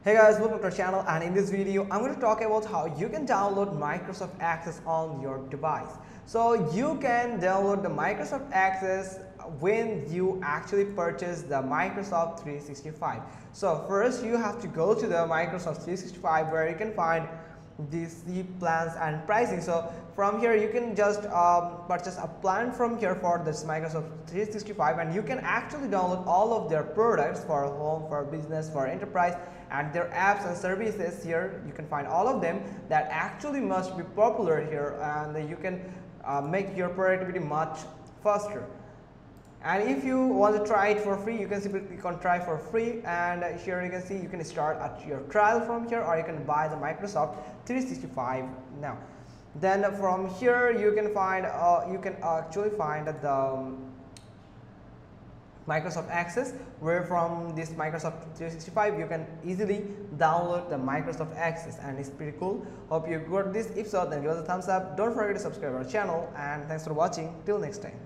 Hey guys, welcome to our channel, and in this video I'm going to talk about how you can download Microsoft Access on your device. So you can download the Microsoft Access when you actually purchase the Microsoft 365. So first you have to go to the Microsoft 365 where you can find these plans and pricing. So from here you can just purchase a plan from here for this Microsoft 365, and you can actually download all of their products for home, for business, for enterprise, and their apps and services. Here you can find all of them that actually must be popular here, and you can make your productivity much faster. And if you want to try it for free, you can simply click on try for free, and here you can see you can start at your trial from here, or you can buy the Microsoft 365 now. Then from here you can find you can actually find the Microsoft Access, where from this Microsoft 365 you can easily download the Microsoft Access, and it's pretty cool. Hope you got this. If so, then give us a thumbs up. Don't forget to subscribe our channel, and thanks for watching. Till next time.